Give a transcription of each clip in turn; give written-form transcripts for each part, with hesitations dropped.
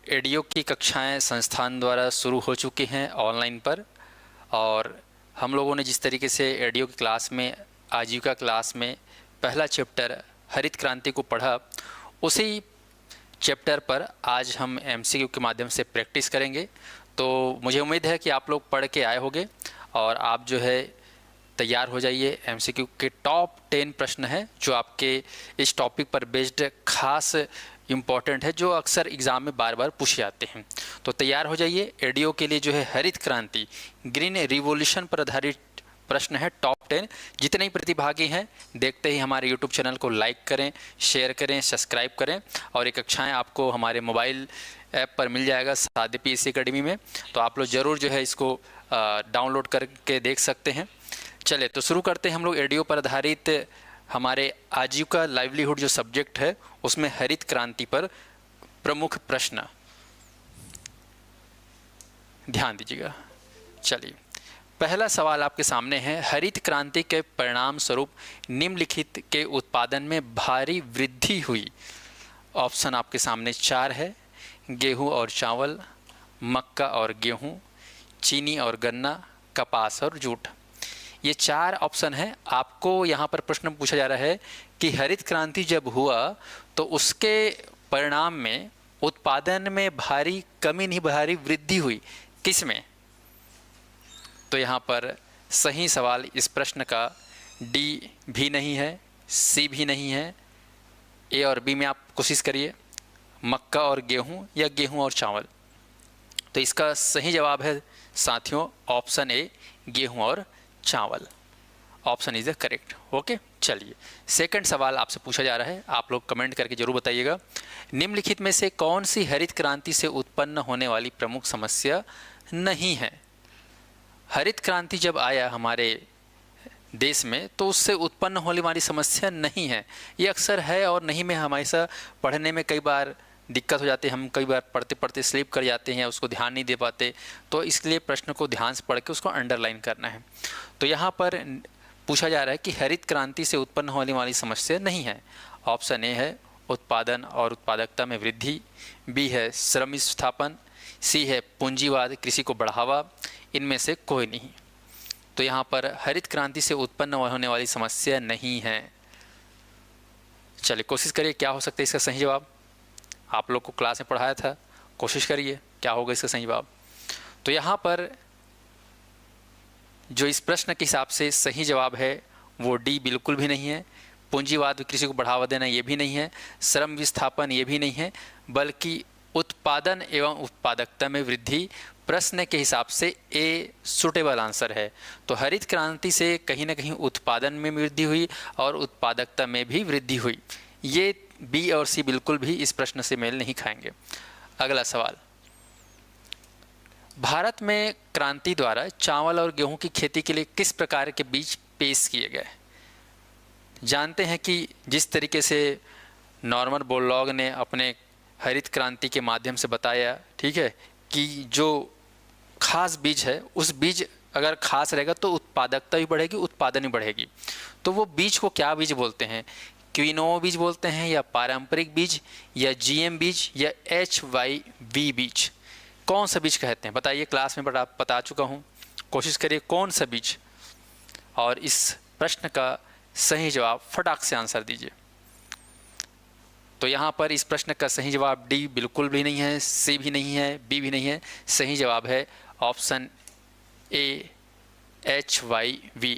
ADO की कक्षाएं संस्थान द्वारा शुरू हो चुकी हैं ऑनलाइन पर। और हम लोगों ने जिस तरीके से एडीओ की क्लास में, आजीविका क्लास में पहला चैप्टर हरित क्रांति को पढ़ा, उसी चैप्टर पर आज हम एमसीक्यू के माध्यम से प्रैक्टिस करेंगे। तो मुझे उम्मीद है कि आप लोग पढ़ के आए होंगे और आप जो है तैयार हो जाइए। एमसीक्यू के टॉप 10 प्रश्न हैं जो आपके इस टॉपिक पर बेस्ड खास इम्पॉर्टेंट है, जो अक्सर एग्ज़ाम में बार बार पूछे जाते हैं। तो तैयार हो जाइए। एडीओ के लिए जो है हरित क्रांति, ग्रीन रिवॉल्यूशन पर आधारित प्रश्न है टॉप 10। जितने ही प्रतिभागी हैं देखते ही हमारे यूट्यूब चैनल को लाइक करें, शेयर करें, सब्सक्राइब करें। और ये कक्षाएँ आपको हमारे मोबाइल ऐप पर मिल जाएगा सादे पीएससी एकेडमी में। तो आप लोग ज़रूर जो है इसको डाउनलोड करके देख सकते हैं। चले तो शुरू करते हैं हम लोग एडीओ पर आधारित हमारे आजीविका लाइवलीहुड जो सब्जेक्ट है उसमें हरित क्रांति पर प्रमुख प्रश्न। ध्यान दीजिएगा। चलिए, पहला सवाल आपके सामने है। हरित क्रांति के परिणाम स्वरूप निम्नलिखित के उत्पादन में भारी वृद्धि हुई। ऑप्शन आपके सामने 4 है। गेहूं और चावल, मक्का और गेहूं, चीनी और गन्ना, कपास और जूट। ये 4 ऑप्शन हैं। आपको यहाँ पर प्रश्न पूछा जा रहा है कि हरित क्रांति जब हुआ तो उसके परिणाम में उत्पादन में भारी कमी नहीं, भारी वृद्धि हुई। किस में? तो यहाँ पर सही सवाल इस प्रश्न का डी भी नहीं है, सी भी नहीं है। ए और बी में आप कोशिश करिए, मक्का और गेहूं या गेहूं और चावल। तो इसका सही जवाब है साथियों ऑप्शन ए, गेहूं और चावल। Option is the correct. Okay, चलिए सेकंड सवाल आपसे पूछा जा रहा है, आप लोग कमेंट करके जरूर बताइएगा। निम्नलिखित में से कौन सी हरित क्रांति से उत्पन्न होने वाली प्रमुख समस्या नहीं है? हरित क्रांति जब आया हमारे देश में तो उससे उत्पन्न होने वाली समस्या नहीं है। ये अक्सर है और नहीं में हमेशा पढ़ने में कई बार दिक्कत हो जाती है। हम कई बार पढ़ते पढ़ते स्लिप कर जाते हैं, उसको ध्यान नहीं दे पाते। तो इसलिए प्रश्न को ध्यान से पढ़ के उसको अंडरलाइन करना है। तो यहाँ पर पूछा जा रहा है कि हरित क्रांति से उत्पन्न होने वाली समस्या नहीं है। ऑप्शन ए है उत्पादन और उत्पादकता में वृद्धि, बी है श्रम विस्थापन, सी है पूंजीवाद कृषि को बढ़ावा। इनमें से कोई नहीं। तो यहाँ पर हरित क्रांति से उत्पन्न होने वाली समस्या नहीं है। चलिए कोशिश करिए क्या हो सकता है इसका सही जवाब। आप लोग को क्लास में पढ़ाया था, कोशिश करिए क्या होगा इसका सही जवाब। तो यहाँ पर जो इस प्रश्न के हिसाब से सही जवाब है वो डी बिल्कुल भी नहीं है। पूंजीवाद कृषि को बढ़ावा देना ये भी नहीं है। श्रम विस्थापन ये भी नहीं है, बल्कि उत्पादन एवं उत्पादकता में वृद्धि प्रश्न के हिसाब से ए सुटेबल आंसर है। तो हरित क्रांति से कहीं ना कहीं उत्पादन में वृद्धि हुई और उत्पादकता में भी वृद्धि हुई। ये बी और सी बिल्कुल भी इस प्रश्न से मेल नहीं खाएंगे। अगला सवाल, भारत में क्रांति द्वारा चावल और गेहूं की खेती के लिए किस प्रकार के बीज पेश किए गए? जानते हैं कि जिस तरीके से नॉर्मन बोरलॉग ने अपने हरित क्रांति के माध्यम से बताया, ठीक है, कि जो खास बीज है उस बीज अगर खास रहेगा तो उत्पादकता भी बढ़ेगी, उत्पादन भी बढ़ेगी। तो वो बीज को क्या बीज बोलते हैं? क्विनोआ बीज बोलते हैं, या पारंपरिक बीज, या जीएम बीज, या HYV बीज? कौन सा बीज कहते हैं बताइए। क्लास में बता चुका हूँ, कोशिश करिए कौन सा बीज। और इस प्रश्न का सही जवाब फटाक से आंसर दीजिए। तो यहाँ पर इस प्रश्न का सही जवाब डी बिल्कुल भी नहीं है, सी भी नहीं है, बी भी नहीं है। सही जवाब है ऑप्शन ए, HYV।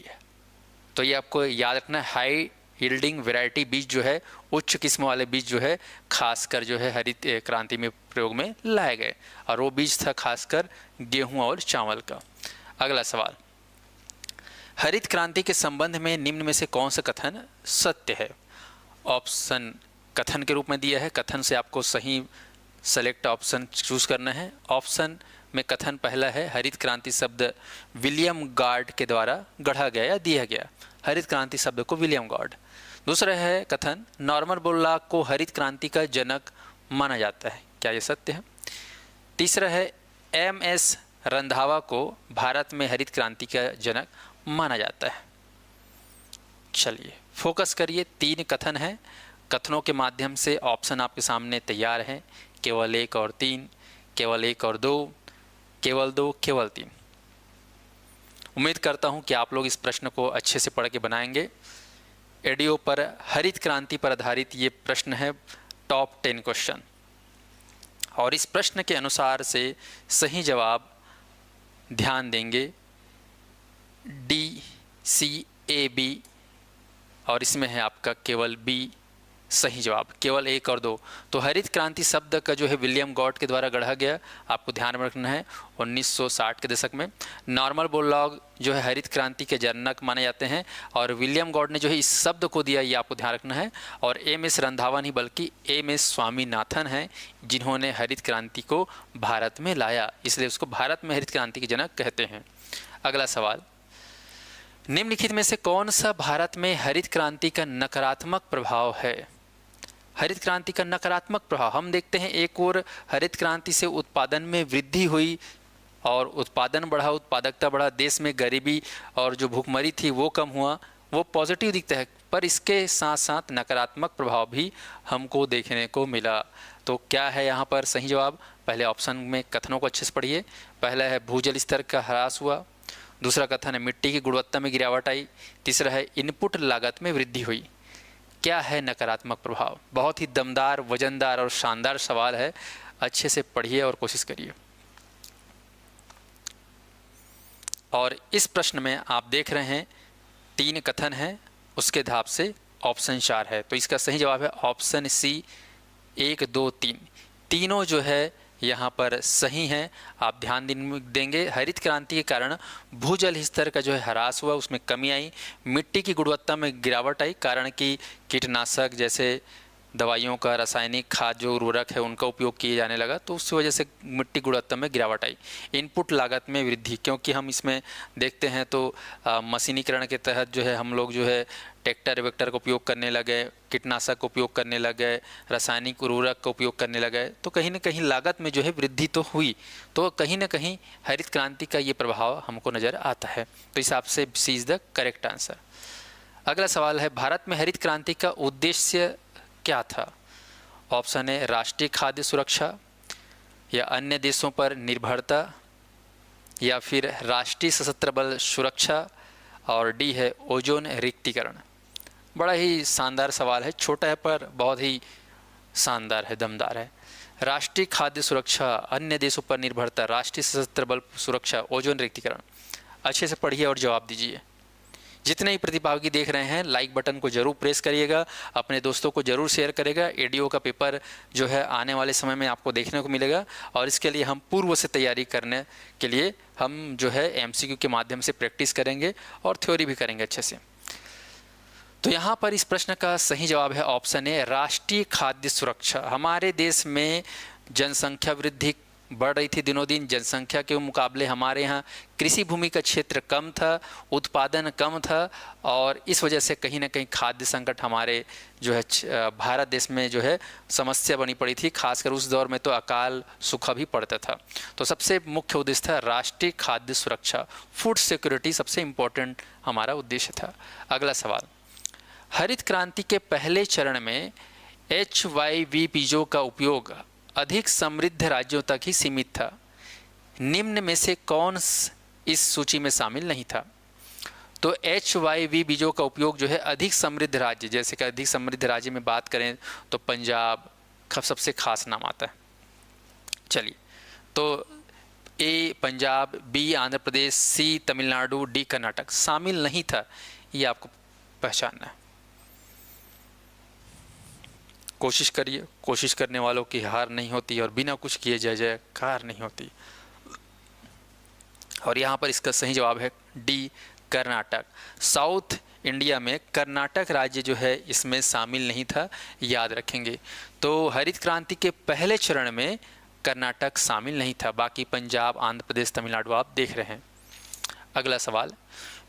तो ये आपको याद रखना है। हाई यील्डिंग वैरायटी बीज जो है, उच्च किस्म वाले बीज जो है खासकर जो है हरित क्रांति में प्रयोग में लाए गए, और वो बीज था खासकर गेहूं और चावल का। अगला सवाल, हरित क्रांति के संबंध में निम्न में से कौन सा कथन सत्य है? ऑप्शन कथन के रूप में दिया है। कथन से आपको सही सेलेक्ट ऑप्शन चूज करना है। ऑप्शन में कथन पहला है, हरित क्रांति शब्द विलियम गार्ड के द्वारा गढ़ा गया या दिया गया। हरित क्रांति शब्द को विलियम गार्ड। दूसरा है कथन, नॉर्मन बोरलॉग को हरित क्रांति का जनक माना जाता है। क्या ये सत्य है? तीसरा है, MS रंधावा को भारत में हरित क्रांति का जनक माना जाता है। चलिए फोकस करिए। 3 कथन हैं। कथनों के माध्यम से ऑप्शन आपके सामने तैयार हैं, केवल 1 और 3। केवल 1 और 2, केवल 2, केवल 3। उम्मीद करता हूं कि आप लोग इस प्रश्न को अच्छे से पढ़ के बनाएंगे। एडीओ पर हरित क्रांति पर आधारित ये प्रश्न है, टॉप 10 क्वेश्चन, और इस प्रश्न के अनुसार से सही जवाब ध्यान देंगे डी, सी, ए, बी, और इसमें है आपका केवल बी सही जवाब, केवल 1 और 2। तो हरित क्रांति शब्द का जो है विलियम गॉट के द्वारा गढ़ा गया, आपको ध्यान में रखना है 1960 के दशक में। नॉर्मन बोरलॉग जो है हरित क्रांति के जनक माने जाते हैं, और विलियम गॉड ने जो है इस शब्द को दिया, ये आपको ध्यान रखना है। और एम.एस. रंधावा नहीं बल्कि एम.एस. स्वामीनाथन हैं जिन्होंने हरित क्रांति को भारत में लाया, इसलिए उसको भारत में हरित क्रांति के जनक कहते हैं। अगला सवाल, निम्नलिखित में से कौन सा भारत में हरित क्रांति का नकारात्मक प्रभाव है? हरित क्रांति का नकारात्मक प्रभाव हम देखते हैं, एक ओर हरित क्रांति से उत्पादन में वृद्धि हुई और उत्पादन बढ़ा, उत्पादकता बढ़ा, देश में गरीबी और जो भूखमरी थी वो कम हुआ, वो पॉजिटिव दिखता है। पर इसके साथ साथ नकारात्मक प्रभाव भी हमको देखने को मिला। तो क्या है यहाँ पर सही जवाब? पहले ऑप्शन में कथनों को अच्छे से पढ़िए। पहला है भूजल स्तर का ह्रास हुआ, दूसरा कथन है मिट्टी की गुणवत्ता में गिरावट आई, तीसरा है इनपुट लागत में वृद्धि हुई। क्या है नकारात्मक प्रभाव? बहुत ही दमदार, वजनदार और शानदार सवाल है, अच्छे से पढ़िए और कोशिश करिए। और इस प्रश्न में आप देख रहे हैं 3 कथन हैं, उसके हिसाब से ऑप्शन 4 है। तो इसका सही जवाब है ऑप्शन सी, 1, 2, 3। तीनों जो है यहाँ पर सही हैं। आप ध्यान देंगे, हरित क्रांति के कारण भूजल स्तर का जो है ह्रास हुआ, उसमें कमी आई, मिट्टी की गुणवत्ता में गिरावट आई, कारण कि कीटनाशक जैसे दवाइयों का, रासायनिक खाद जो उर्वरक है उनका उपयोग किए जाने लगा, तो उस वजह से मिट्टी गुणवत्ता में गिरावट आई। इनपुट लागत में वृद्धि, क्योंकि हम इसमें देखते हैं तो मशीनीकरण के तहत जो है हम लोग जो है ट्रैक्टर वेक्टर का उपयोग करने लगे, कीटनाशक का उपयोग करने लगे, रासायनिक उर्वरक का उपयोग करने लगे, तो कहीं ना कहीं लागत में जो है वृद्धि तो हुई। तो कहीं ना कहीं हरित क्रांति का ये प्रभाव हमको नज़र आता है। तो इस हिसाब से सी इज़ द करेक्ट आंसर। अगला सवाल है, भारत में हरित क्रांति का उद्देश्य क्या था? ऑप्शन है राष्ट्रीय खाद्य सुरक्षा, या अन्य देशों पर निर्भरता, या फिर राष्ट्रीय सशस्त्र बल सुरक्षा, और डी है ओजोन रिक्तीकरण। बड़ा ही शानदार सवाल है, छोटा है पर बहुत ही शानदार है, दमदार है। राष्ट्रीय खाद्य सुरक्षा, अन्य देशों पर निर्भरता, राष्ट्रीय सशस्त्र बल सुरक्षा, ओजोन रिक्तीकरण। अच्छे से पढ़िए और जवाब दीजिए। जितने ही प्रतिभागी देख रहे हैं लाइक बटन को जरूर प्रेस करिएगा, अपने दोस्तों को जरूर शेयर करेगा। एडीओ का पेपर जो है आने वाले समय में आपको देखने को मिलेगा, और इसके लिए हम पूर्व से तैयारी करने के लिए हम जो है एमसीक्यू के माध्यम से प्रैक्टिस करेंगे और थ्योरी भी करेंगे अच्छे से। तो यहाँ पर इस प्रश्न का सही जवाब है ऑप्शन ए, राष्ट्रीय खाद्य सुरक्षा। हमारे देश में जनसंख्या वृद्धि बढ़ रही थी दिनों दिन, जनसंख्या के मुकाबले हमारे यहाँ कृषि भूमि का क्षेत्र कम था, उत्पादन कम था, और इस वजह से कहीं ना कहीं खाद्य संकट हमारे जो है भारत देश में जो है समस्या बनी पड़ी थी। खासकर उस दौर में तो अकाल सूखा भी पड़ता था। तो सबसे मुख्य उद्देश्य था राष्ट्रीय खाद्य सुरक्षा, फूड सिक्योरिटी सबसे इम्पोर्टेंट हमारा उद्देश्य था। अगला सवाल, हरित क्रांति के पहले चरण में HYV बीजों का उपयोग अधिक समृद्ध राज्यों तक ही सीमित था। निम्न में से कौन इस सूची में शामिल नहीं था? तो HYV बीजों का उपयोग जो है अधिक समृद्ध राज्य, जैसे कि अधिक समृद्ध राज्य में बात करें तो पंजाब का सबसे खास नाम आता है। चलिए, तो ए पंजाब, बी आंध्र प्रदेश, सी तमिलनाडु, डी कर्नाटक शामिल नहीं था, ये आपको पहचानना है। कोशिश करिए, कोशिश करने वालों की हार नहीं होती, और बिना कुछ किए जय जयकार नहीं होती। और यहाँ पर इसका सही जवाब है डी कर्नाटक। साउथ इंडिया में कर्नाटक राज्य जो है इसमें शामिल नहीं था, याद रखेंगे। तो हरित क्रांति के पहले चरण में कर्नाटक शामिल नहीं था, बाकी पंजाब, आंध्र प्रदेश, तमिलनाडु आप देख रहे हैं। अगला सवाल,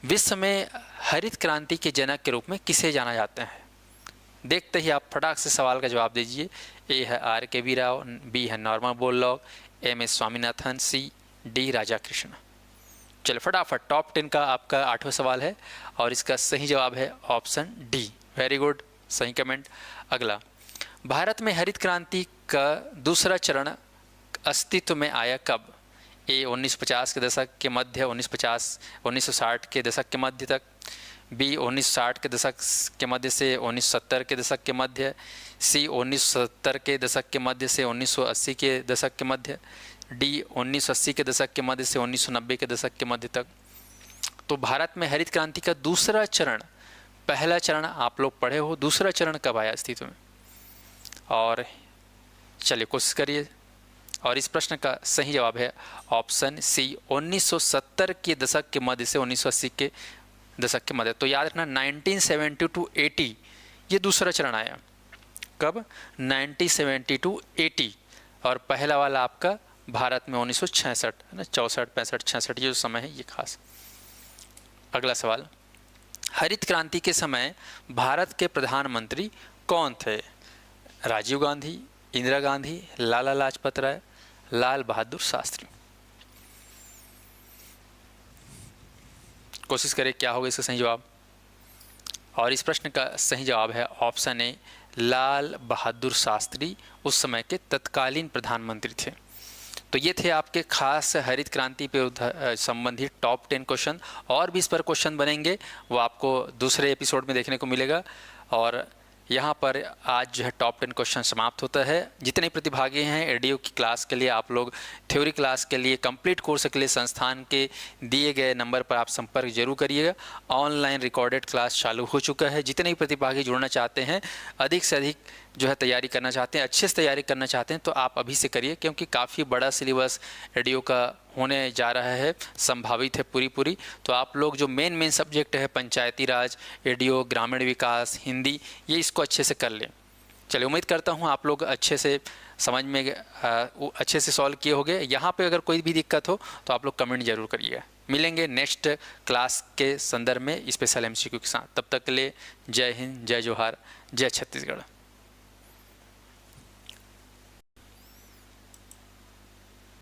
विश्व में हरित क्रांति के जनक के रूप में किसे जाना जाता है? देखते ही आप फटाक से सवाल का जवाब दीजिए। ए है R.K.V. राव, बी है Norman Borlaug, M.S. Swaminathan, C D Raja Krishna. चलिए फटाफट, टॉप 10 का आपका 8वां सवाल है, और इसका सही जवाब है ऑप्शन डी। वेरी गुड, सही कमेंट। अगला, भारत में हरित क्रांति का दूसरा चरण अस्तित्व में आया कब? ए 1950 के दशक के मध्य 1960 के दशक के मध्य तक, बी 1960 के दशक के मध्य से 1970 के दशक के मध्य, सी 1970 के दशक के मध्य से 1980 के दशक के मध्य, डी 1980 के दशक के मध्य से 1990 के दशक के मध्य तक। तो भारत में हरित क्रांति का दूसरा चरण, पहला चरण आप लोग पढ़े हो, दूसरा चरण कब आया अस्तित्व में? और चलिए कोशिश करिए। और इस प्रश्न का सही जवाब है ऑप्शन सी 1970 के दशक के मध्य से 1980 के दशक के मध्य। तो याद रखना 1970 टू 80 ये दूसरा चरण आया। कब? 1970 टू 80। और पहला वाला आपका भारत में 1966 है ना, 64, 65, 66 ये जो समय है ये खास। अगला सवाल, हरित क्रांति के समय भारत के प्रधानमंत्री कौन थे? राजीव गांधी, इंदिरा गांधी, लाला लाजपत राय, लाल बहादुर शास्त्री। कोशिश करें क्या होगा इसका सही जवाब। और इस प्रश्न का सही जवाब है ऑप्शन ए, लाल बहादुर शास्त्री उस समय के तत्कालीन प्रधानमंत्री थे। तो ये थे आपके खास हरित क्रांति पे संबंधित टॉप 10 क्वेश्चन। और भी इस पर क्वेश्चन बनेंगे, वो आपको दूसरे एपिसोड में देखने को मिलेगा। और यहाँ पर आज जो है टॉप 10 क्वेश्चन समाप्त होता है। जितने प्रतिभागी हैं एडीओ की क्लास के लिए, आप लोग थ्योरी क्लास के लिए, कंप्लीट कोर्स के लिए संस्थान के दिए गए नंबर पर आप संपर्क जरूर करिएगा। ऑनलाइन रिकॉर्डेड क्लास चालू हो चुका है। जितने भी प्रतिभागी जुड़ना चाहते हैं, अधिक से अधिक जो है तैयारी करना चाहते हैं, अच्छे से तैयारी करना चाहते हैं, तो आप अभी से करिए, क्योंकि काफ़ी बड़ा सिलेबस एडीओ का होने जा रहा है, संभावित है पूरी। तो आप लोग जो मेन सब्जेक्ट है पंचायती राज, एडीओ, ग्रामीण विकास, हिंदी, ये इसको अच्छे से कर लें। चलिए, उम्मीद करता हूँ आप लोग अच्छे से समझ में अच्छे से सॉल्व किए होंगे। यहाँ पे अगर कोई भी दिक्कत हो तो आप लोग कमेंट जरूर करिए। मिलेंगे नेक्स्ट क्लास के संदर्भ में स्पेशल एमसीक्यू के साथ। तब तक के लिए जय हिंद, जय जोहार, जय छत्तीसगढ़।